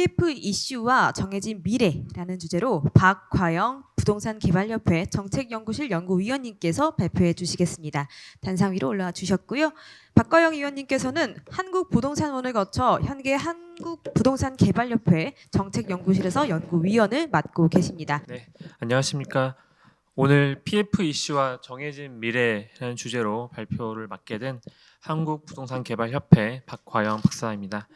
PF 이슈와 정해진 미래라는 주제로 박과영 부동산개발협회 정책연구실 연구위원님께서 발표해 주시겠습니다. 단상 위로 올라와 주셨고요. 박과영 위원님께서는 한국부동산원을 거쳐 현재 한국부동산개발협회 정책연구실에서 연구위원을 맡고 계십니다. 네, 안녕하십니까. 오늘 PF 이슈와 정해진 미래라는 주제로 발표를 맡게 된 한국부동산개발협회 박과영 박사입니다.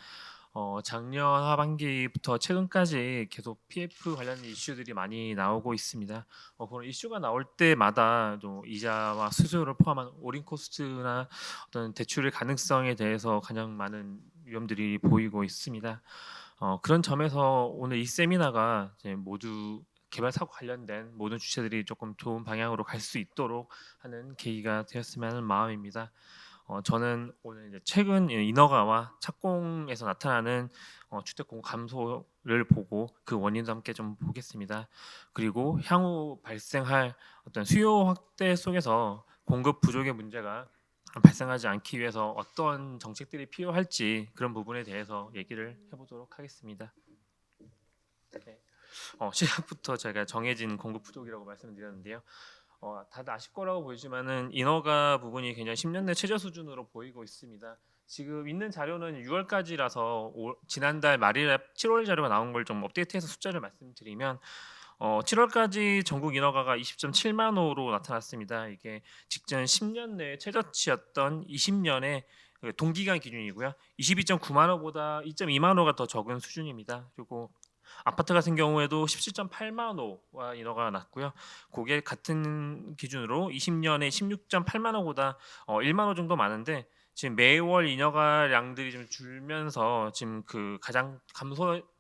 작년 하반기부터 최근까지 계속 PF 관련 이슈들이 많이 나오고 있습니다. 그런 이슈가 나올 때마다 또 이자와 수수료를 포함한 올인 코스트나 어떤 대출의 가능성에 대해서 가장 많은 위험들이 보이고 있습니다. 그런 점에서 오늘 이 세미나가 이제 모두 개발 사고 관련된 모든 주체들이 조금 좋은 방향으로 갈 수 있도록 하는 계기가 되었으면 하는 마음입니다. 저는 오늘 이제 최근 인허가와 착공에서 나타나는 주택 공급 감소를 보고 그 원인도 함께 좀 보겠습니다. 그리고 향후 발생할 어떤 수요 확대 속에서 공급 부족의 문제가 발생하지 않기 위해서 어떤 정책들이 필요할지 그런 부분에 대해서 얘기를 해보도록 하겠습니다. 네. 시작부터 제가 정해진 공급 부족이라고 말씀드렸는데요. 다들 아실 거라고 보이지만은 인허가 부분이 굉장히 10년 내 최저 수준으로 보이고 있습니다. 지금 있는 자료는 6월까지라서 지난달 말일에 7월 자료가 나온 걸 좀 업데이트해서 숫자를 말씀드리면 7월까지 전국 인허가가 20.7만 호로 나타났습니다. 이게 직전 10년 내 최저치였던 20년의 동기간 기준이고요. 22.9만 호보다 2.2만 호가 더 적은 수준입니다. 그리고 아파트 같은 경우에도 17.8만 호와 인허가가 났고요. 그게 같은 기준으로 20년에 16.8만 호보다 1만 호 정도 많은데 지금 매월 인허가량들이 좀 줄면서 지금 그 가장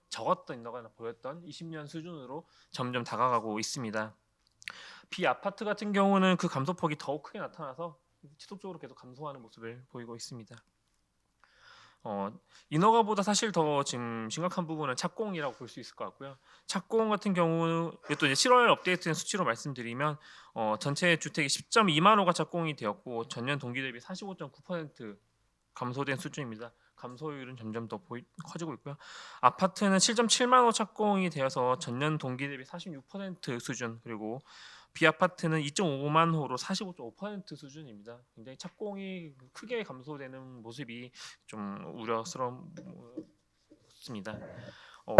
적었던 인허가가 보였던 20년 수준으로 점점 다가가고 있습니다. 비아파트 같은 경우는 그 감소폭이 더욱 크게 나타나서 지속적으로 계속 감소하는 모습을 보이고 있습니다. 인허가보다 사실 더 지금 심각한 부분은 착공이라고 볼 수 있을 것 같고요. 착공 같은 경우는 또 이제 7월 업데이트된 수치로 말씀드리면 전체 주택이 10.2만 호가 착공이 되었고 전년 동기 대비 45.9% 감소된 수준입니다. 감소율은 점점 더 커지고 있고요. 아파트는 7.7만 호 착공이 되어서 전년 동기 대비 46% 수준, 그리고 비아파트는 2.5만 호로 45.5% 수준입니다. 굉장히 착공이 크게 감소되는 모습이 좀 우려스럽습니다.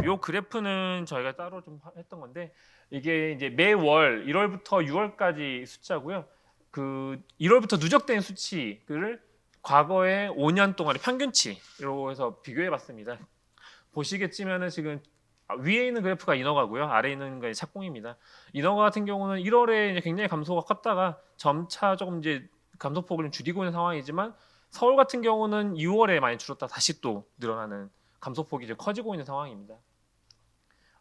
요 그래프는 저희가 따로 좀 했던 건데 이게 이제 매월 1월부터 6월까지 숫자고요. 그 1월부터 누적된 수치를 과거의 5년 동안의 평균치로 해서 비교해 봤습니다. 보시겠지만은 지금 위에 있는 그래프가 인허가고요. 아래에 있는 게 착공입니다. 인허가 같은 경우는 1월에 이제 굉장히 감소가 컸다가 점차 조금 이제 감소폭을 좀 줄이고 있는 상황이지만 서울 같은 경우는 6월에 많이 줄었다 다시 또 늘어나는 감소폭이 이제 커지고 있는 상황입니다.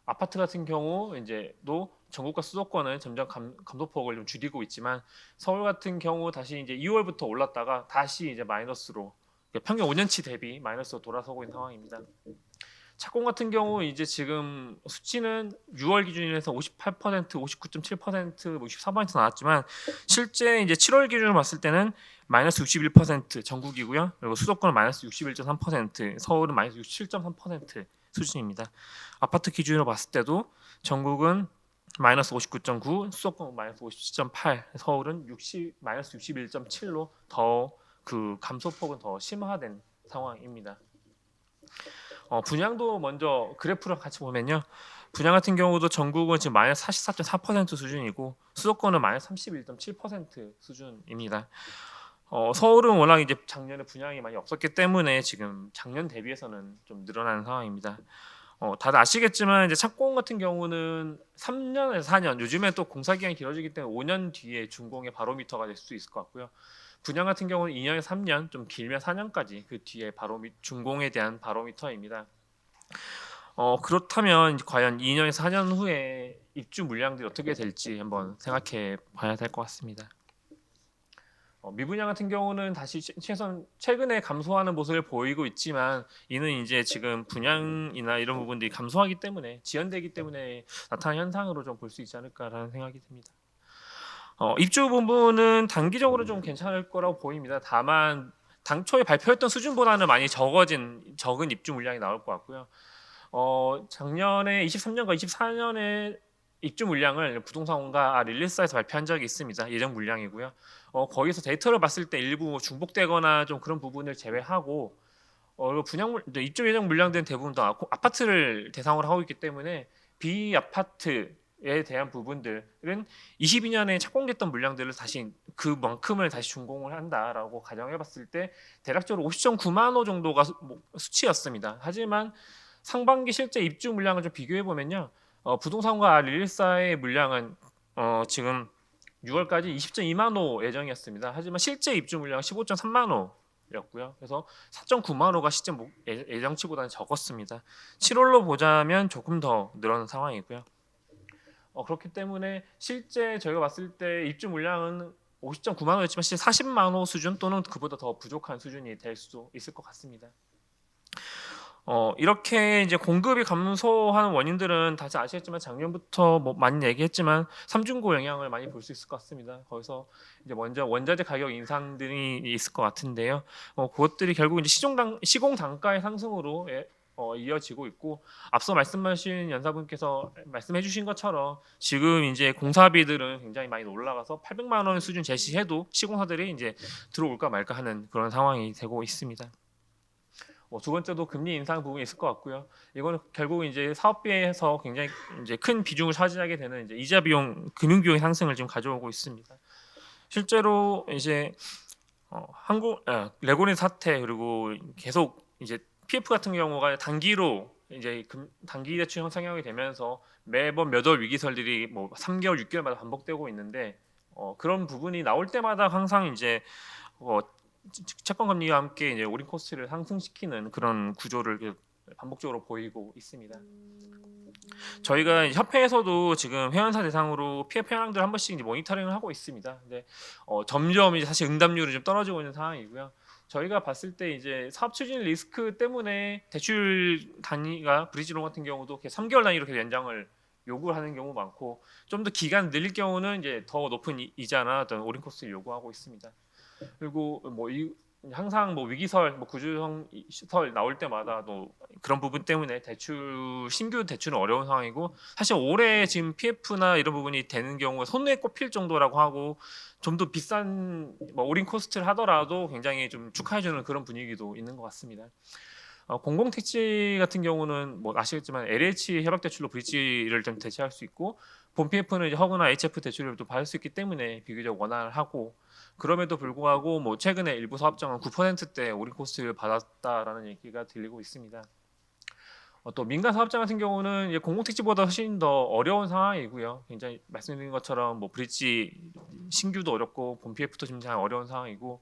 아파트 같은 경우 이제도 전국과 수도권은 점점 감소폭을 좀 줄이고 있지만 서울 같은 경우 다시 이제 2월부터 올랐다가 다시 이제 마이너스로 평균 5년치 대비 마이너스로 돌아서고 있는 상황입니다. 착공 같은 경우 이제 지금 수치는 6월 기준으로 해서 58%, 59.7%, 64% 나왔지만 실제 이제 7월 기준으로 봤을 때는 마이너스 61% 전국이고요. 그리고 수도권은 마이너스 61.3%, 서울은 마이너스 67.3% 수준입니다. 아파트 기준으로 봤을 때도 전국은 마이너스 59.9, 수도권 마이너스 57.8, 서울은 마이너스 61.7로 더 그 감소폭은 더 심화된 상황입니다. 분양도 먼저 그래프를 같이 보면요. 분양 같은 경우도 전국은 지금 마이너스 44.4% 수준이고 수도권은 마이너스 31.7% 수준입니다. 서울은 워낙 이제 작년에 분양이 많이 없었기 때문에 지금 작년 대비해서는 좀 늘어나는 상황입니다. 다들 아시겠지만 이제 착공 같은 경우는 3년에서 4년, 요즘에 또 공사 기간이 길어지기 때문에 5년 뒤에 준공의 바로미터가 될 수 있을 것 같고요. 분양 같은 경우는 2년에서 3년, 좀 길면 4년까지 그 뒤에 준공에 대한 바로미터입니다. 그렇다면 과연 2년에서 4년 후에 입주 물량들이 어떻게 될지 한번 생각해 봐야 될 것 같습니다. 미분양 같은 경우는 다시 최근에 감소하는 모습을 보이고 있지만 이는 이제 지금 분양이나 이런 부분들이 감소하기 때문에 지연되기 때문에 나타난 현상으로 좀 볼 수 있지 않을까라는 생각이 듭니다. 입주 부분은 단기적으로 좀 괜찮을 거라고 보입니다. 다만 당초에 발표했던 수준보다는 많이 적은 입주 물량이 나올 것 같고요. 작년에 23년과 24년에 입주 물량을 부동산원과 릴리스사에서 발표한 적이 있습니다. 예정 물량이고요. 거기서 데이터를 봤을 때 일부 중복되거나 좀 그런 부분을 제외하고 입주 예정 물량들은 대부분 다 아파트를 대상으로 하고 있기 때문에 비아파트에 대한 부분들은 22년에 착공됐던 물량들을 다시 그만큼을 다시 준공을 한다라고 가정해봤을 때 대략적으로 50.9만 호 정도가 수치였습니다. 하지만 상반기 실제 입주 물량을 좀 비교해 보면요, 부동산과 릴리스사의 물량은 지금 6월까지 20.2만 호 예정이었습니다. 하지만 실제 입주 물량은 15.3만 호였고요. 그래서 4.9만 호가 실제 예정치보다는 적었습니다. 7월로 보자면 조금 더 늘어난 상황이고요. 그렇기 때문에 실제 저희가 봤을 때 입주 물량은 50.9만 호였지만 실제 40만 호 수준 또는 그보다 더 부족한 수준이 될 수도 있을 것 같습니다. 이렇게 이제 공급이 감소하는 원인들은 다시 아시겠지만 작년부터 뭐 많이 얘기했지만 삼중고 영향을 많이 볼 수 있을 것 같습니다. 거기서 이제 먼저 원자재 가격 인상들이 있을 것 같은데요. 그것들이 결국 이제 시공 단가의 상승으로 이어지고 있고, 앞서 말씀하신 연사분께서 말씀해주신 것처럼 지금 이제 공사비들은 굉장히 많이 올라가서 800만 원 수준 제시해도 시공사들이 이제 들어올까 말까 하는 그런 상황이 되고 있습니다. 두 번째도 금리 인상 부분이 있을 것 같고요. 이거는 결국 이제 사업비에서 굉장히 이제 큰 비중을 차지하게 되는 이제 이자 비용, 금융 비용의 상승을 지금 가져오고 있습니다. 실제로 이제 레고랜드 사태 그리고 계속 이제 PF 같은 경우가 단기로 이제 단기 대출 형성하게 되면서 매번 몇 월 위기설들이 뭐 3개월, 6개월마다 반복되고 있는데 그런 부분이 나올 때마다 항상 이제 채권 금리와 함께 이제 올인 코스트를 상승시키는 그런 구조를 반복적으로 보이고 있습니다. 저희가 협회에서도 지금 회원사 대상으로 PF 현황들 한 번씩 이제 모니터링을 하고 있습니다. 근데 점점 이제 사실 응답률이 좀 떨어지고 있는 상황이고요. 저희가 봤을 때 이제 사업 추진 리스크 때문에 대출 단위가 브리지론 같은 경우도 3개월 단위로 계속 연장을 요구를 하는 경우 많고, 좀 더 기간 늘릴 경우는 이제 더 높은 이자나 어떤 올인 코스트를 요구하고 있습니다. 그리고 항상 위기설, 구조설 나올 때마다 또 그런 부분 때문에 신규 대출은 어려운 상황이고, 사실 올해 지금 PF나 이런 부분이 되는 경우가 손에 꼽힐 정도라고 하고, 좀 더 비싼 올인 코스트를 하더라도 굉장히 좀 축하해주는 그런 분위기도 있는 것 같습니다. 공공택지 같은 경우는 아시겠지만 LH 협약 대출로 브릿지를 좀 대체할 수 있고, 본 PF는 이제 허그나 HF 대출을 또 받을 수 있기 때문에 비교적 원활하고, 그럼에도 불구하고 최근에 일부 사업장은 9%대 올인 코스트를 받았다라는 얘기가 들리고 있습니다. 또 민간 사업장 같은 경우는 이제 공공택지보다 훨씬 더 어려운 상황이고요. 굉장히 말씀드린 것처럼 브릿지 신규도 어렵고 본 PF도 굉장히 어려운 상황이고,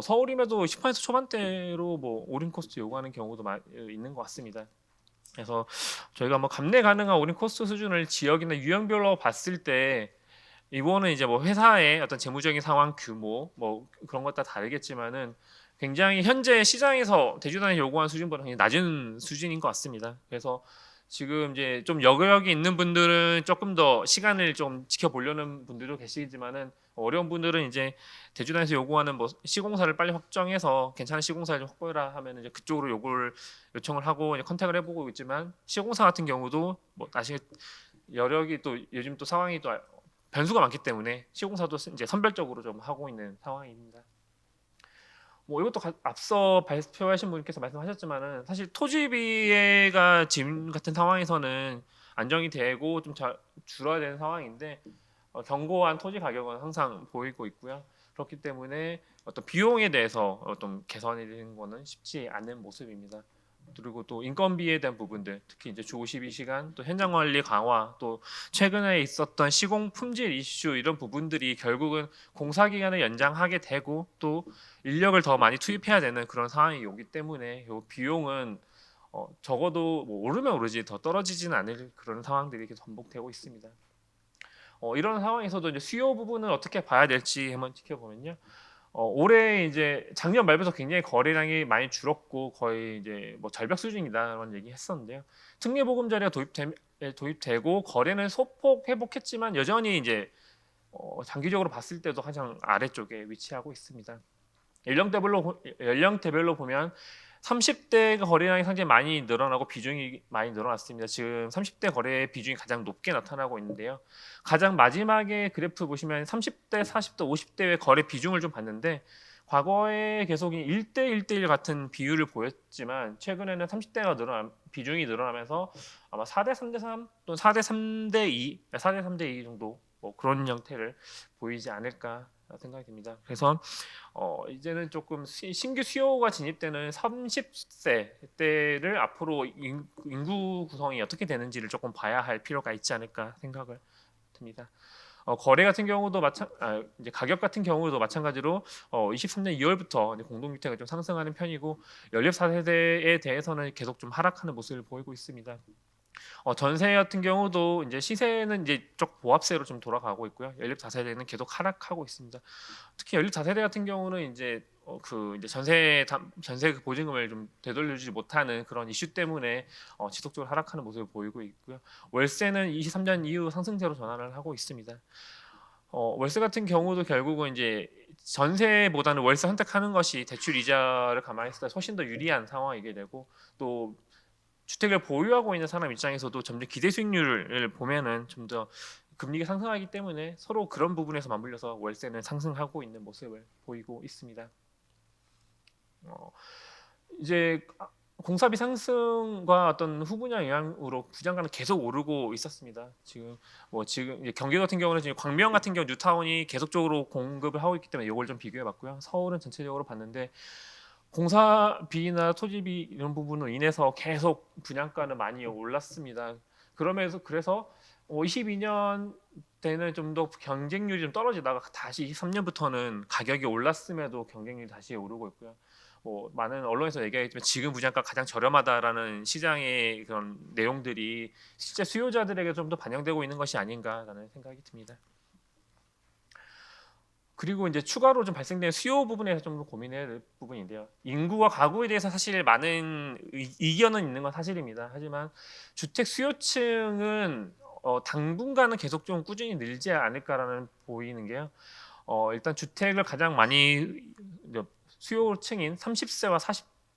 서울임에도 10% 초반대로 올인 코스트 요구하는 경우도 있는 것 같습니다. 그래서 저희가 감내 가능한 올인 코스트 수준을 지역이나 유형별로 봤을 때, 이거는 이제 회사의 어떤 재무적인 상황, 규모 그런 것 다 다르겠지만은 굉장히 현재 시장에서 대주단이 요구하는 수준보다 굉장히 낮은 수준인 것 같습니다. 그래서 지금 이제 좀 여력이 있는 분들은 조금 더 시간을 좀 지켜보려는 분들도 계시지만은, 어려운 분들은 이제 대주단에서 요구하는 시공사를 빨리 확정해서 괜찮은 시공사를 좀 확보해라 하면 이제 그쪽으로 요청을 하고 이제 컨택을 해보고 있지만, 시공사 같은 경우도 아직 여력이 또 요즘 또 상황이 또 변수가 많기 때문에 시공사도 이제 선별적으로 좀 하고 있는 상황입니다. 이것도 앞서 발표하신 분께서 말씀하셨지만은, 사실 토지비가 지금 같은 상황에서는 안정이 되고 좀 줄어야 되는 상황인데, 견고한 토지 가격은 항상 보이고 있고요. 그렇기 때문에 어떤 비용에 대해서 어떤 개선이 되는 거는 쉽지 않은 모습입니다. 그리고 또 인건비에 대한 부분들, 특히 이제 주 52시간, 또 현장 관리 강화, 또 최근에 있었던 시공 품질 이슈, 이런 부분들이 결국은 공사 기간을 연장하게 되고 또 인력을 더 많이 투입해야 되는 그런 상황이 오기 때문에 이 비용은 적어도 오르면 오르지 더 떨어지지는 않을 그런 상황들이 계속 반복되고 있습니다. 이런 상황에서도 이제 수요 부분은 어떻게 봐야 될지 한번 지켜보면요. 올해 이제 작년 말부터 굉장히 거래량이 많이 줄었고 거의 이제 절벽 수준이다라는 얘기했었는데요. 특례보금자리가 도입되고 거래는 소폭 회복했지만 여전히 이제 장기적으로 봤을 때도 가장 아래쪽에 위치하고 있습니다. 연령대별로 보면 30대가 거래량이 상당히 많이 늘어나고 비중이 많이 늘어났습니다. 지금 30대 거래 비중이 가장 높게 나타나고 있는데요. 가장 마지막에 그래프 보시면 30대, 40대, 50대의 거래 비중을 좀 봤는데 과거에 계속 1대 1대1 같은 비율을 보였지만 최근에는 30대가 비중이 늘어나면서 아마 4대 3대 3 또는 4대 3대 2, 4대 3대 2 정도 뭐 그런 형태를 보이지 않을까 생각이 듭니다. 그래서 이제는 조금 신규 수요가 진입되는 30세 때를 앞으로 인구 구성이 어떻게 되는지를 조금 봐야 할 필요가 있지 않을까 생각을 듭니다. 거래 같은 경우도 이제 가격 같은 경우도 마찬가지로 23년 2월부터 공동주택이 좀 상승하는 편이고 연립 4세대에 대해서는 계속 좀 하락하는 모습을 보이고 있습니다. 전세 같은 경우도 이제 시세는 이제 쪽 보합세로 좀 돌아가고 있고요. 연립 4세대는 계속 하락하고 있습니다. 특히 연립 4세대 같은 경우는 이제 이제 전세 그 보증금을 좀 되돌려주지 못하는 그런 이슈 때문에 지속적으로 하락하는 모습을 보이고 있고요. 월세는 23년 이후 상승세로 전환을 하고 있습니다. 월세 같은 경우도 결국은 이제 전세보다는 월세 선택하는 것이 대출 이자를 감안했을 때 훨씬 더 유리한 상황이게 되고 또 주택을 보유하고 있는 사람 입장에서도 점점 기대 수익률을 보면은 좀 더 금리가 상승하기 때문에 서로 그런 부분에서 맞물려서 월세는 상승하고 있는 모습을 보이고 있습니다. 이제 공사비 상승과 어떤 후분야 영향으로 부장가는 계속 오르고 있었습니다. 지금 이제 경기 같은 경우는 지금 광명 같은 경우 뉴타운이 계속적으로 공급을 하고 있기 때문에 이걸 좀 비교해봤고요. 서울은 전체적으로 봤는데 공사비나 토지비 이런 부분으로 인해서 계속 분양가는 많이 올랐습니다. 그래서 22년 때는 좀 더 경쟁률이 좀 떨어지다가 다시 23년부터는 가격이 올랐음에도 경쟁률이 다시 오르고 있고요. 많은 언론에서 얘기하겠지만 지금 분양가 가장 저렴하다라는 시장의 그런 내용들이 실제 수요자들에게 좀 더 반영되고 있는 것이 아닌가라는 생각이 듭니다. 그리고 이제 추가로 좀 발생된 수요 부분에서 좀 더 고민해야 될 부분인데요. 인구와 가구에 대해서 사실 많은 이견은 있는 건 사실입니다. 하지만 주택 수요층은 당분간은 계속 좀 꾸준히 늘지 않을까라는 보이는 게요. 일단 주택을 가장 많이 수요층인 30세와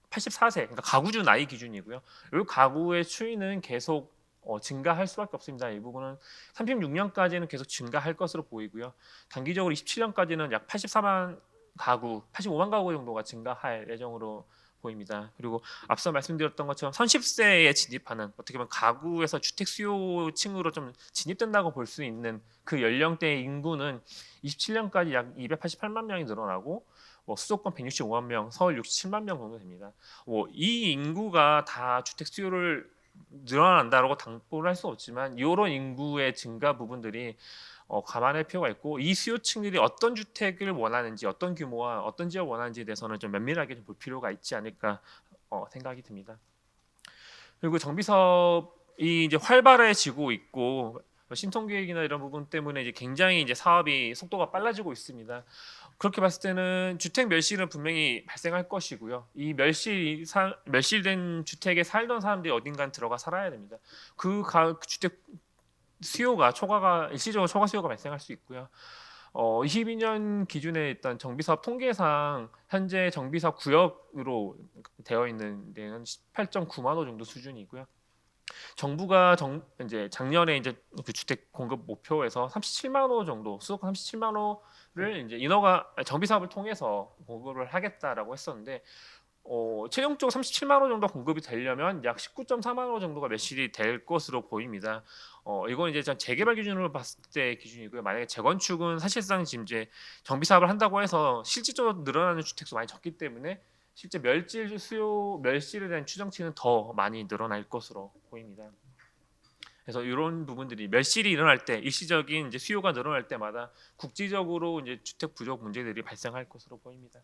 84세, 그러니까 가구주 나이 기준이고요. 이 가구의 추이는 계속 증가할 수밖에 없습니다. 이 부분은 36년까지는 계속 증가할 것으로 보이고요. 단기적으로 27년까지는 약 85만 가구 정도가 증가할 예정으로 보입니다. 그리고 앞서 말씀드렸던 것처럼 30세에 진입하는 어떻게 보면 가구에서 주택 수요층으로 좀 진입된다고 볼 수 있는 그 연령대의 인구는 27년까지 약 288만 명이 늘어나고 수도권 165만 명, 서울 67만 명 정도 됩니다. 이 인구가 다 주택 수요를 늘어난다라고 당부를 할 수 없지만 이런 인구의 증가 부분들이 감안할 필요가 있고 이 수요층들이 어떤 주택을 원하는지 어떤 규모와 어떤 지역 원하는지에 대해서는 좀 면밀하게 좀 볼 필요가 있지 않을까 생각이 듭니다. 그리고 정비 사업이 이제 활발해지고 있고 신통계획이나 이런 부분 때문에 이제 굉장히 이제 사업이 속도가 빨라지고 있습니다. 그렇게 봤을 때는 주택 멸실은 분명히 발생할 것이고요. 이 멸실된 주택에 살던 사람들이 어딘가는 들어가 살아야 됩니다. 그 주택 수요가 일시적으로 초과 수요가 발생할 수 있고요. 22년 기준에 일단 정비사업 통계상 현재 정비사업 구역으로 되어 있는 데는 18.9만 호 정도 수준이고요. 정부가 이제 작년에 이제 그 주택 공급 목표에서 37만 호 정도 수도권 37만 호를 이제 정비 사업을 통해서 공급을 하겠다라고 했었는데 최종적으로 37만 호 정도 공급이 되려면 약 19.4만 호 정도가 매실이 될 것으로 보입니다. 이건 이제 재개발 기준으로 봤을 때 기준이고요. 만약에 재건축은 사실상 지금 이제 정비 사업을 한다고 해서 실질적으로 늘어나는 주택수 많이 적기 때문에 실제 멸실에 대한 추정치는 더 많이 늘어날 것으로 보입니다. 그래서 이런 부분들이 멸실이 일어날 때 일시적인 이제 수요가 늘어날 때마다 국지적으로 이제 주택 부족 문제들이 발생할 것으로 보입니다.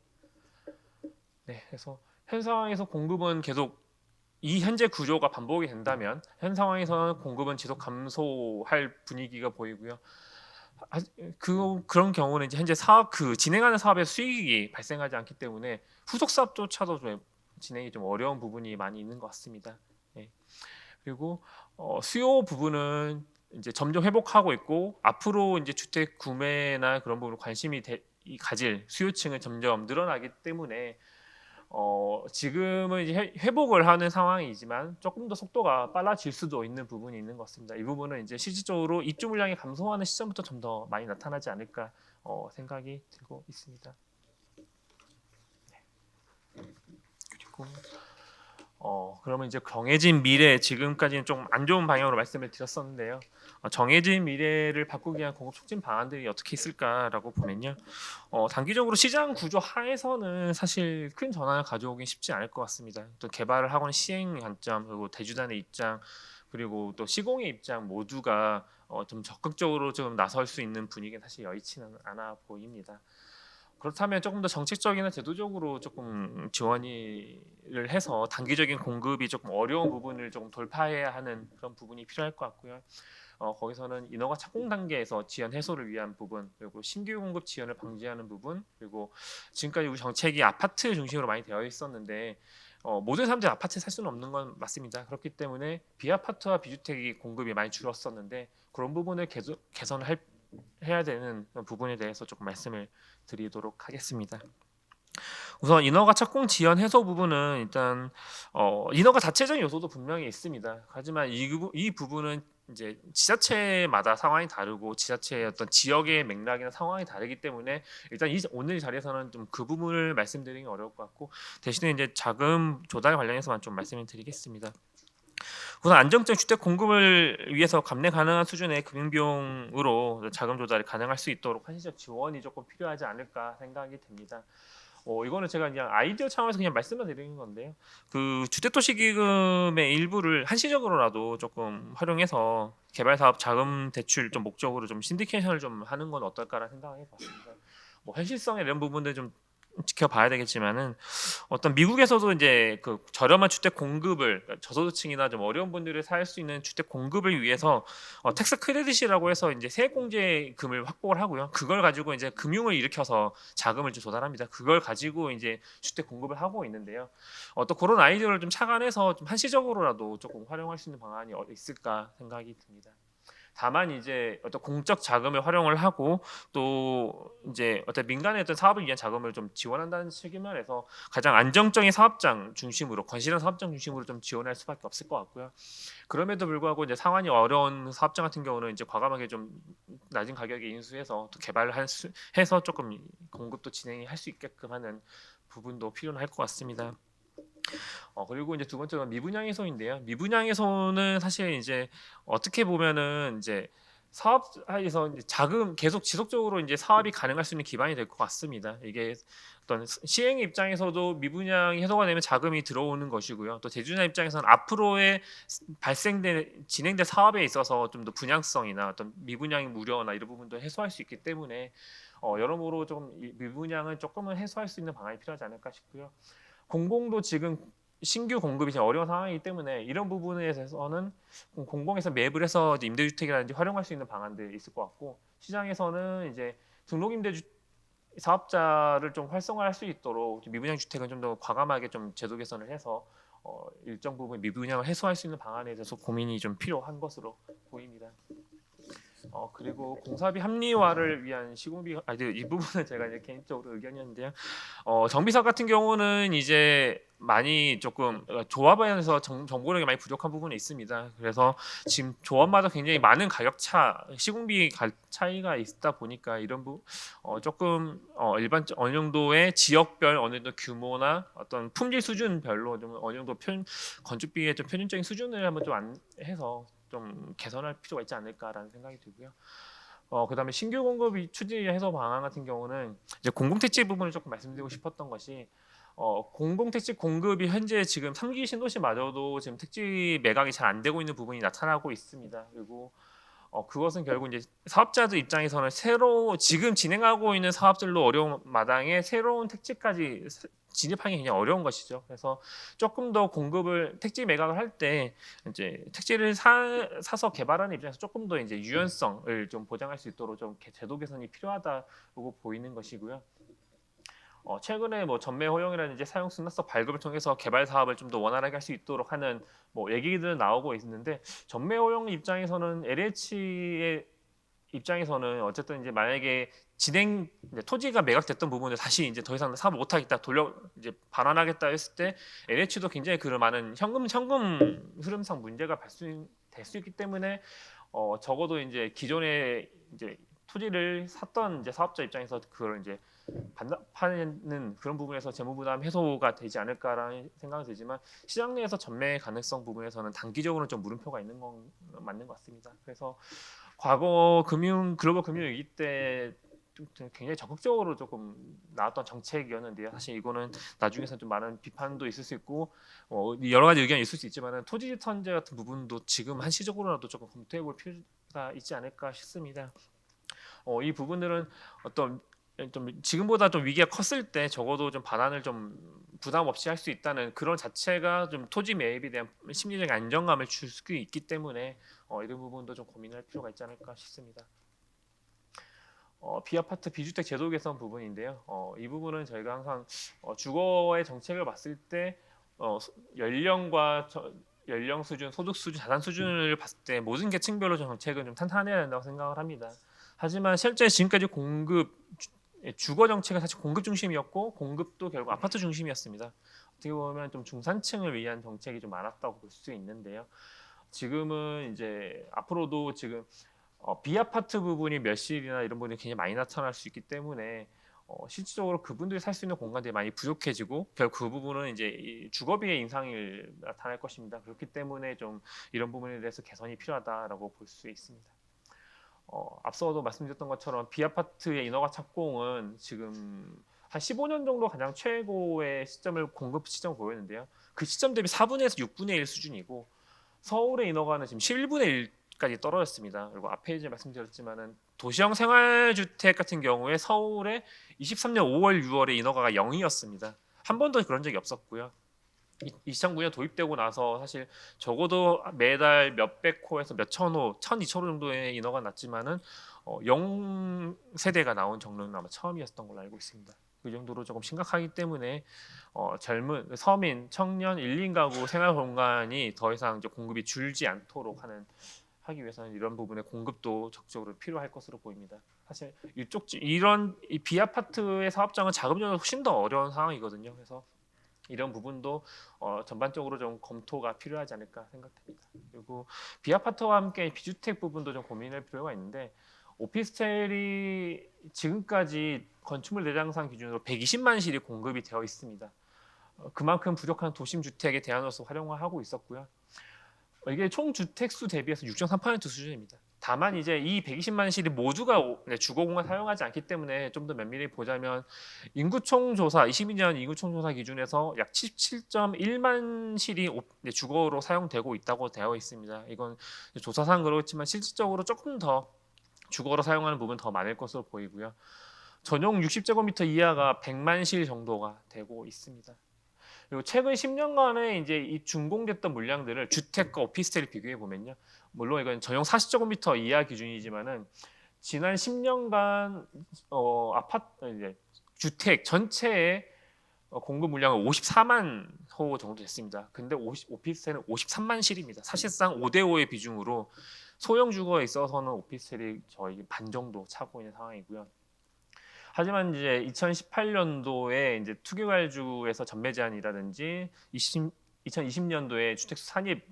네, 그래서 현 상황에서 공급은 계속 이 현재 구조가 반복이 된다면 현 상황에서는 공급은 지속 감소할 분위기가 보이고요. 그런 경우는 이제 현재 진행하는 사업의 수익이 발생하지 않기 때문에 후속 사업조차도 좀 진행이 좀 어려운 부분이 많이 있는 것 같습니다. 네. 그리고 수요 부분은 이제 점점 회복하고 있고 앞으로 이제 주택 구매나 그런 부분으로 관심이 가질 수요층은 점점 늘어나기 때문에 지금은 이제 회복을 하는 상황이지만 조금 더 속도가 빨라질 수도 있는 부분이 있는 것 같습니다. 이 부분은 이제 실질적으로 입주 물량이 감소하는 시점부터 좀 더 많이 나타나지 않을까 생각이 들고 있습니다. 그리고 그러면 이제 정해진 미래, 지금까지는 좀 안 좋은 방향으로 말씀을 드렸었는데요. 정해진 미래를 바꾸기 위한 공급 촉진 방안들이 어떻게 있을까라고 보면요. 단기적으로 시장 구조 하에서는 사실 큰 전환을 가져오긴 쉽지 않을 것 같습니다. 또 개발을 하고는 시행 관점, 그리고 대주단의 입장, 그리고 또 시공의 입장 모두가 좀 적극적으로 좀 나설 수 있는 분위기는 사실 여의치는 않아 보입니다. 그렇다면 조금 더 정책적이나 제도적으로 조금 지원을 해서 단기적인 공급이 조금 어려운 부분을 조금 돌파해야 하는 그런 부분이 필요할 것 같고요. 거기서는 인허가 착공 단계에서 지연 해소를 위한 부분, 그리고 신규 공급 지연을 방지하는 부분, 그리고 지금까지 우리 정책이 아파트 중심으로 많이 되어 있었는데 모든 사람들이 아파트에 살 수는 없는 건 맞습니다. 그렇기 때문에 비아파트와 비주택이 공급이 많이 줄었었는데 그런 부분을 개선을 해야 되는 부분에 대해서 조금 말씀을 드리도록 하겠습니다. 우선 인허가 착공 지연 해소 부분은 일단 인허가 자체적인 요소도 분명히 있습니다. 하지만 이 부분은 이제 지자체마다 상황이 다르고 지자체의 어떤 지역의 맥락이나 상황이 다르기 때문에 일단 오늘 자리에서는 좀 그 부분을 말씀드리기 어려울 것 같고 대신에 이제 자금 조달 관련해서만 좀 말씀을 드리겠습니다. 우선 안정적 주택 공급을 위해서 감내 가능한 수준의 금융 비용으로 자금 조달이 가능할 수 있도록 한시적 지원이 조금 필요하지 않을까 생각이 됩니다. 이거는 제가 그냥 아이디어 차원에서 그냥 말씀을 드리는 건데요. 그 주택도시기금의 일부를 한시적으로라도 조금 활용해서 개발사업 자금 대출 좀 목적으로 좀 신디케이션을 좀 하는 건 어떨까라는 생각을 해봤습니다. 현실성에 이런 부분들 좀 지켜봐야 되겠지만은 어떤 미국에서도 이제 그 저렴한 주택 공급을 그러니까 저소득층이나 좀 어려운 분들이 살 수 있는 주택 공급을 위해서 텍스 크레딧이라고 해서 이제 세액공제금을 확보를 하고요. 그걸 가지고 이제 금융을 일으켜서 자금을 좀 조달합니다. 그걸 가지고 이제 주택 공급을 하고 있는데요. 또 그런 아이디어를 좀 착안해서 좀 한시적으로라도 조금 활용할 수 있는 방안이 있을까 생각이 듭니다. 다만 이제 어떤 공적 자금을 활용을 하고 또 이제 어떤 민간의 어떤 사업을 위한 자금을 좀 지원한다는 측면에서 가장 안정적인 사업장 중심으로 건실한 사업장 중심으로 좀 지원할 수밖에 없을 것 같고요. 그럼에도 불구하고 이제 상황이 어려운 사업장 같은 경우는 이제 과감하게 좀 낮은 가격에 인수해서 또 개발을 해서 조금 공급도 진행이 할 수 있게끔 하는 부분도 필요할 것 같습니다. 그리고 이제 두 번째는 미분양 해소인데요. 미분양 해소는 사실 이제 어떻게 보면은 이제 사업에서 이제 자금 계속 지속적으로 이제 사업이 가능할 수 있는 기반이 될 것 같습니다. 이게 어떤 시행 입장에서도 미분양 해소가 되면 자금이 들어오는 것이고요. 또 대주자 입장에서는 앞으로의 진행될 사업에 있어서 좀 더 분양성이나 어떤 미분양의 우려나 이런 부분도 해소할 수 있기 때문에 여러모로 좀 미분양을 조금은 해소할 수 있는 방안이 필요하지 않을까 싶고요. 공공도 지금 신규 공급이 지금 어려운 상황이기 때문에 이런 부분에 대해서는 공공에서 매입을 해서 임대주택이라든지 활용할 수 있는 방안들이 있을 것 같고 시장에서는 이제 등록임대주 사업자를 좀 활성화할 수 있도록 미분양 주택은 좀 더 과감하게 좀 제도 개선을 해서 일정 부분 미분양을 해소할 수 있는 방안에 대해서 고민이 좀 필요한 것으로 보입니다. 그리고 공사비 합리화를 위한 시공비 이 부분은 제가 이제 개인적으로 의견이었는데요. 정비사업 같은 경우는 이제 많이 조금 조합에서 정보력이 많이 부족한 부분이 있습니다. 그래서 지금 조합마다 굉장히 많은 가격 시공비 차이가 있다 보니까 이런 조금 일반 어느 정도의 지역별 어느 정도 규모나 어떤 품질 수준별로 좀 어느 정도 건축비의 좀 표준적인 수준을 한번 좀 해서 좀 개선할 필요가 있지 않을까라는 생각이 들고요. 그다음에 신규 공급 추진 해소 방안 같은 경우는 이제 공공택지 부분을 조금 말씀드리고 싶었던 것이 공공택지 공급이 현재 지금 3기 신도시마저도 지금 택지 매각이 잘 안 되고 있는 부분이 나타나고 있습니다. 그리고 그것은 결국 이제 사업자들 입장에서는 지금 진행하고 있는 사업들로 어려운 마당에 새로운 택지까지 진입하기 굉장히 어려운 것이죠. 그래서 조금 더 택지 매각을 할 때 이제 택지를 사서 개발하는 입장에서 조금 더 이제 유연성을 좀 보장할 수 있도록 좀 제도 개선이 필요하다고 보이는 것이고요. 최근에 전매 허용이라든지 사용 승낙서 발급을 통해서 개발 사업을 좀 더 원활하게 할 수 있도록 하는 얘기들은 나오고 있는데 전매 허용 입장에서는 LH의 입장에서는 어쨌든 이제 만약에 진행 이제 토지가 매각됐던 부분을 다시 이제 더 이상 사업을 못 하겠다 돌려 이제 반환하겠다 했을 때 LH도 굉장히 그 많은 현금 흐름상 문제가 발생될 수 있기 때문에 적어도 이제 기존에 이제 토지를 샀던 이제 사업자 입장에서 그걸 이제 반납하는 그런 부분에서 재무부담 해소가 되지 않을까라는 생각이 들지만 시장 내에서 전매 가능성 부분에서는 단기적으로는 좀 물음표가 있는 건 맞는 것 같습니다. 그래서 과거 글로벌 금융 위기 때 좀 굉장히 적극적으로 조금 나왔던 정책이었는데요. 사실 이거는 나중에서 좀 많은 비판도 있을 수 있고 여러 가지 의견이 있을 수 있지만은 토지 턴제 같은 부분도 지금 한시적으로라도 조금 검토해 볼 필요가 있지 않을까 싶습니다. 이 부분들은 어떤 좀 지금보다 좀 위기가 컸을 때 적어도 좀 반환을 좀 부담 없이 할 수 있다는 그런 자체가 좀 토지 매입에 대한 심리적인 안정감을 줄 수 있기 때문에 이런 부분도 좀 고민할 필요가 있지 않을까 싶습니다. 비아파트 비주택 제도 개선 부분인데요. 이 부분은 저희가 항상 주거의 정책을 봤을 때 연령과 연령 수준, 소득 수준, 자산 수준을 봤을 때 모든 계층별로 정책은 좀 탄탄해야 된다고 생각을 합니다. 하지만 실제 지금까지 주거 정책은 사실 공급 중심이었고 공급도 결국 아파트 중심이었습니다. 어떻게 보면 좀 중산층을 위한 정책이 좀 많았다고 볼 수 있는데요. 지금은 이제 앞으로도 지금 비아파트 부분이 몇 실이나 이런 부분이 굉장히 많이 나타날 수 있기 때문에 실질적으로 그분들이 살 수 있는 공간들이 많이 부족해지고 결국 그 부분은 이제 이 주거비의 인상이 나타날 것입니다. 그렇기 때문에 좀 이런 부분에 대해서 개선이 필요하다라고 볼 수 있습니다. 앞서도 말씀드렸던 것처럼 비아파트의 인허가 착공은 지금 한 15년 정도 가장 최고의 시점을 공급 시점을 보였는데요. 그 시점 대비 4분의 1에서 6분의 1 수준이고 서울의 인허가는 지금 11분의 1까지 떨어졌습니다. 그리고 앞에 이제 말씀드렸지만은 도시형 생활주택 같은 경우에 서울에 23년 5월, 6월에 인허가가 0이었습니다. 한 번도 그런 적이 없었고요. 2009년 도입되고 나서 사실 적어도 매달 몇백 호에서 몇천 호, 1,200호 정도의 인허가 났지만은 0세대가 나온 정도는 아마 처음이었던 걸로 알고 있습니다. 그 정도로 조금 심각하기 때문에 젊은 서민, 청년 1인 가구 생활 공간이 더 이상 이제 공급이 줄지 않도록 하기 위해서는 이런 부분의 공급도 적극적으로 필요할 것으로 보입니다. 사실 이런 이 비아파트의 사업장은 자금적으로 훨씬 더 어려운 상황이거든요. 그래서 이런 부분도 전반적으로 좀 검토가 필요하지 않을까 생각됩니다. 그리고 비아파트와 함께 비주택 부분도 좀 고민할 필요가 있는데 오피스텔이 지금까지 건축물 대장상 기준으로 120만 실이 공급이 되어 있습니다. 그만큼 부족한 도심 주택의 대안으로서 활용하고 있었고요. 이게 총 주택 수 대비해서 6.3% 수준입니다. 다만 이제 이 120만 실이 모두가 주거공간 사용하지 않기 때문에 좀 더 면밀히 보자면 인구총 조사 22년 인구총 조사 기준에서 약 17.1만 실이 주거로 사용되고 있다고 되어 있습니다. 이건 조사상 그렇지만 실질적으로 조금 더 주거로 사용하는 부분 더 많을 것으로 보이고요. 전용 60제곱미터 이하가 100만 실 정도가 되고 있습니다. 그리고 최근 10년간의 이제 이 준공됐던 물량들을 주택과 오피스텔을 비교해 보면요. 물론 이건 전용 40제곱미터 이하 기준이지만은 지난 10년간 아파트 이제 주택 전체의 공급 물량은 54만 호 정도 됐습니다. 근데 오피스텔은 53만 실입니다. 사실상 5대5의 비중으로 소형 주거에 있어서는 오피스텔이 거의 반 정도 차고 있는 상황이고요. 하지만 이제 2018년도에 이제 투기과열주에서 전매 제한이라든지 2020년도에 주택수 산입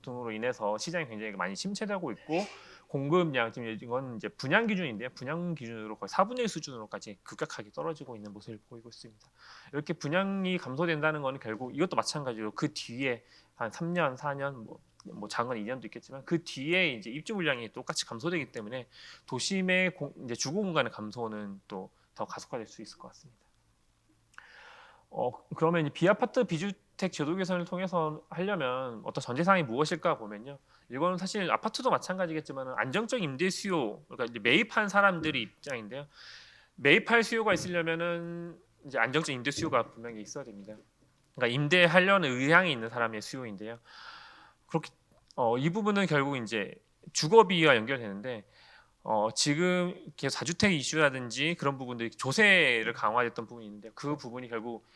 등으로 인해서 시장이 굉장히 많이 침체되고 있고 공급량 지금 이건 이제 분양 기준인데요. 분양 기준으로 거의 4분의 1 수준으로까지 급격하게 떨어지고 있는 모습을 보이고 있습니다. 이렇게 분양이 감소된다는 것은 결국 이것도 마찬가지로 그 뒤에 한 3년, 4년 뭐 장은 2년도 있겠지만 그 뒤에 이제 입주 물량이 똑같이 감소되기 때문에 도심의 이제 주거 공간의 감소는 또 더 가속화될 수 있을 것 같습니다. 그러면 비아파트 비주택 제도 개선을 통해서 하려면 어떤 전제사항이 무엇일까 보면요. 이거는 사실 아파트도 마찬가지겠지만 안정적 임대 수요, 그러니까 이제 매입한 사람들의 입장인데요. 매입할 수요가 있으려면은 이제 안정적 임대 수요가 분명히 있어야 됩니다. 그러니까 임대하려는 의향이 있는 사람의 수요인데요. 그렇게 이 부분은 결국 이제 주거비와 연결되는데 지금 계속 4주택 이슈라든지 그런 부분들이 조세를 강화했던 부분이 있는데 그 부분이 결국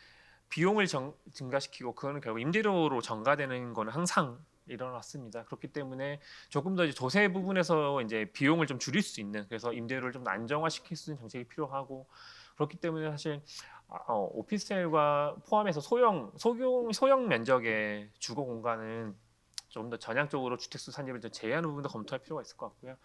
비용을 증가시키고 그거는 결국 임대료로 전가되는 거는 항상 일어났습니다. 그렇기 때문에 조금 더 이제 조세 부분에서 이제 비용을 좀 줄일 수 있는, 그래서 임대료를 좀 안정화시킬 수 있는 정책이 필요하고, 그렇기 때문에 사실 오피스텔과 포함해서 소형 면적의 주거 공간은 좀 더 전향적으로 주택수 산입을 좀 제외하는 부분도 검토할 필요가 있을 것 같고요.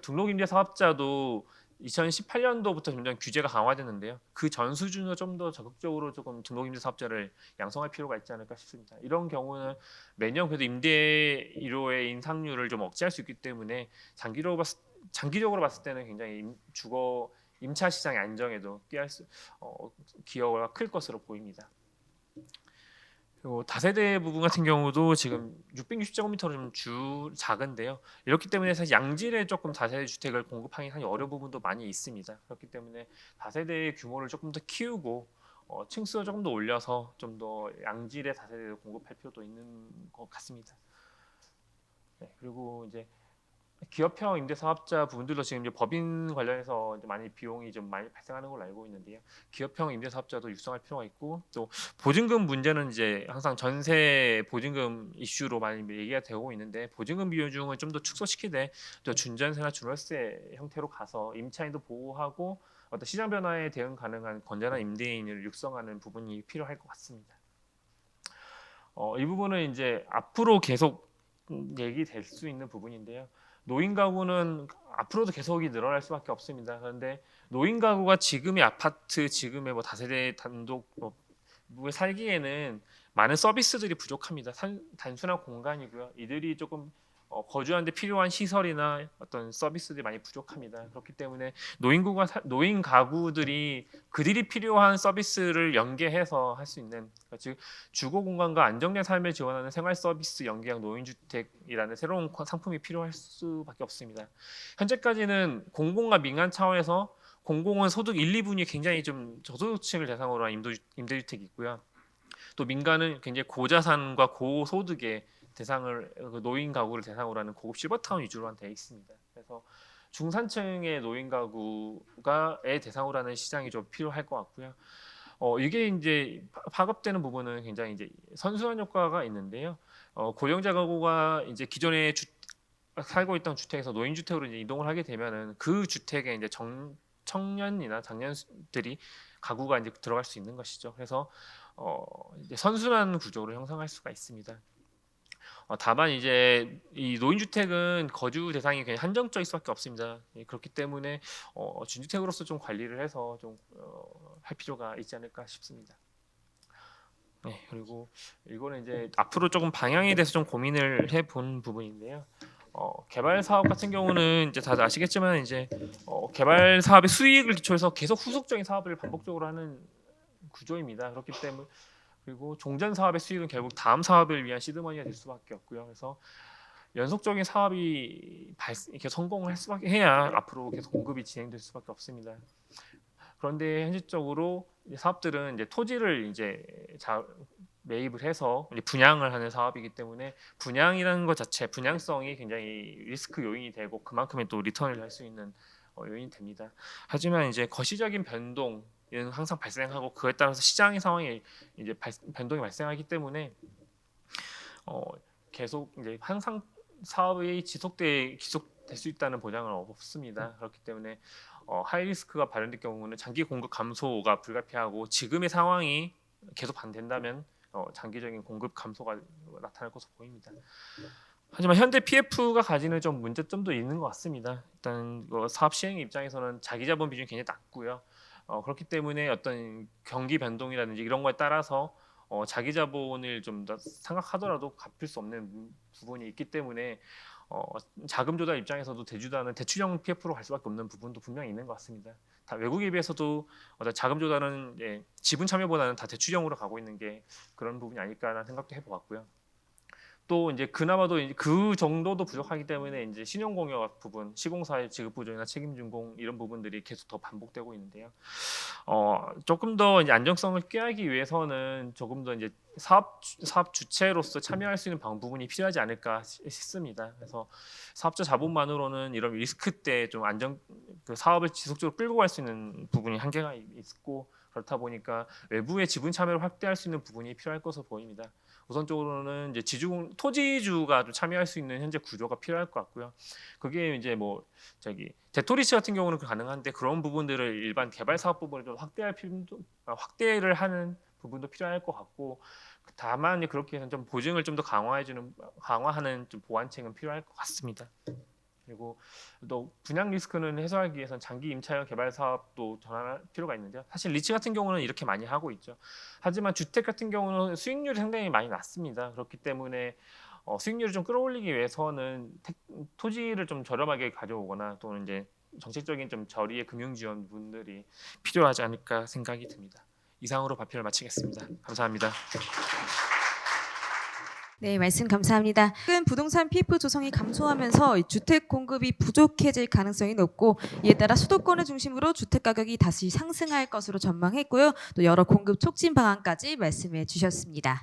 등록임대 사업자도 2018년도부터 점점 규제가 강화됐는데요. 그 전 수준으로 좀 더 적극적으로 조금 등록임대 사업자를 양성할 필요가 있지 않을까 싶습니다. 이런 경우는 매년 그래도 임대료의 인상률을 좀 억제할 수 있기 때문에 장기적으로 봤을 때는 굉장히 주거 임차 시장의 안정에도 기여가 클 것으로 보입니다. 그리고 다세대 부분 같은 경우도 지금 660제곱미터로 좀 작은데요. 이렇기 때문에 사실 양질의 조금 다세대 주택을 공급하기 어려운 부분도 많이 있습니다. 그렇기 때문에 다세대의 규모를 조금 더 키우고 층수를 조금 더 올려서 좀 더 양질의 다세대를 공급할 필요도 있는 것 같습니다. 네, 그리고 이제 기업형 임대사업자 부분들도 지금 이제 법인 관련해서 이제 많이 비용이 좀 많이 발생하는 걸로 알고 있는데요. 기업형 임대사업자도 육성할 필요가 있고, 또 보증금 문제는 이제 항상 전세 보증금 이슈로 많이 얘기가 되고 있는데, 보증금 비중은 좀 더 축소시키되 또 준전세나 준월세 형태로 가서 임차인도 보호하고 어떤 시장 변화에 대응 가능한 건전한 임대인을 육성하는 부분이 필요할 것 같습니다. 이 부분은 이제 앞으로 계속 얘기될 수 있는 부분인데요. 노인 가구는 앞으로도 계속이 늘어날 수밖에 없습니다. 그런데 노인 가구가 지금의 아파트, 지금의 뭐 다세대 단독 에 살기에는 많은 서비스들이 부족합니다. 단순한 공간이고요. 이들이 조금 거주하는데 필요한 시설이나 어떤 서비스들이 많이 부족합니다. 그렇기 때문에 노인 가구들이 그들이 필요한 서비스를 연계해서 할 수 있는, 그러니까 즉 주거 공간과 안정된 삶을 지원하는 생활 서비스 연계형 노인주택이라는 새로운 상품이 필요할 수밖에 없습니다. 현재까지는 공공과 민간 차원에서 공공은 소득 1, 2분위 굉장히 좀 저소득층을 대상으로 한 임대주택이 있고요. 또 민간은 굉장히 고자산과 고소득의 노인 가구를 대상으로 하는 고급 실버타운 위주로 되어 있습니다. 그래서 중산층의 노인 가구가의 대상으로 하는 시장이 좀 필요할 것 같고요. 이게 이제 파급되는 부분은 굉장히 이제 선순환 효과가 있는데요. 고령자 가구가 이제 기존에 살고 있던 주택에서 노인 주택으로 이제 이동을 하게 되면은 그 주택에 이제 청년이나 장년들이 가구가 이제 들어갈 수 있는 것이죠. 그래서 이제 선순환 구조를 형성할 수가 있습니다. 다만 이제 이 노인주택은 거주 대상이 그냥 한정적일 수밖에 없습니다. 그렇기 때문에 준주택으로서 좀 관리를 해서 좀 할 필요가 있지 않을까 싶습니다. 네, 그리고 이거는 이제 앞으로 조금 방향에 대해서 좀 고민을 해본 부분인데요. 개발 사업 같은 경우는 이제 다들 아시겠지만 이제 개발 사업의 수익을 기초해서 계속 후속적인 사업을 반복적으로 하는 구조입니다. 그렇기 때문에 그리고 종전 사업의 수익은 결국 다음 사업을 위한 시드머니가 될 수밖에 없고요. 그래서 연속적인 사업이 이렇게 성공을 해야 앞으로 계속 공급이 진행될 수밖에 없습니다. 그런데 현실적으로 사업들은 이제 토지를 이제 매입을 해서 이제 분양을 하는 사업이기 때문에 분양이라는 것 자체, 분양성이 굉장히 리스크 요인이 되고 그만큼의 또 리턴을 할 수 있는 요인이 됩니다. 하지만 이제 거시적인 변동 은 항상 발생하고 그에 따라서 시장의 상황이 이제 변동이 발생하기 때문에 계속 이제 항상 사업이 지속될 수 있다는 보장은 없습니다. 그렇기 때문에 하이 리스크가 발현될 경우는 장기 공급 감소가 불가피하고 지금의 상황이 계속 반복된다면 장기적인 공급 감소가 나타날 것으로 보입니다. 하지만 현대 PF가 가지는 좀 문제점도 있는 것 같습니다. 일단 사업 시행 입장에서는 자기 자본 비중이 굉장히 낮고요. 그렇기 때문에 어떤 경기 변동이라든지 이런 거에 따라서 자기 자본을 좀 더 생각하더라도 갚을 수 없는 부분이 있기 때문에 자금 조달 입장에서도 대주다는 대출형 PF로 갈 수밖에 없는 부분도 분명히 있는 것 같습니다. 다 외국에 비해서도 자금 조달은 지분 참여보다는 다 대출형으로 가고 있는 게 그런 부분이 아닐까라는 생각도 해보았고요. 또 이제 그나마도 그 정도도 부족하기 때문에 이제 신용공여 부분, 시공사의 지급 보조나 책임준공 이런 부분들이 계속 더 반복되고 있는데요. 조금 더 이제 안정성을 꾀하기 위해서는 조금 더 이제 사업 주체로서 참여할 수 있는 부분이 필요하지 않을까 싶습니다. 그래서 사업자 자본만으로는 이런 리스크 때 좀 그 사업을 지속적으로 끌고 갈 수 있는 부분이 한계가 있고 그렇다 보니까 외부의 지분 참여를 확대할 수 있는 부분이 필요할 것으로 보입니다. 우선적으로는 이제 토지주가 좀 참여할 수 있는 현재 구조가 필요할 것 같고요. 그게 이제 뭐 대토리시 같은 경우는 가능한데 그런 부분들을 일반 개발 사업 부분을 좀 확대를 하는 부분도 필요할 것 같고, 다만 그렇게 해서 좀 보증을 좀 더 강화하는 좀 보완책은 필요할 것 같습니다. 그리고 또 분양 리스크는 해소하기 위해서는 장기 임차형 개발 사업도 전환할 필요가 있는데요. 사실 리츠 같은 경우는 이렇게 많이 하고 있죠. 하지만 주택 같은 경우는 수익률이 상당히 많이 낮습니다. 그렇기 때문에 수익률을 좀 끌어올리기 위해서는 토지를 좀 저렴하게 가져오거나 또는 이제 정책적인 좀 저리의 금융 지원분들이 필요하지 않을까 생각이 듭니다. 이상으로 발표를 마치겠습니다. 감사합니다. 네, 말씀 감사합니다. 최근 부동산 PF 조성이 감소하면서 이 주택 공급이 부족해질 가능성이 높고, 이에 따라 수도권을 중심으로 주택 가격이 다시 상승할 것으로 전망했고요. 또 여러 공급 촉진 방안까지 말씀해 주셨습니다.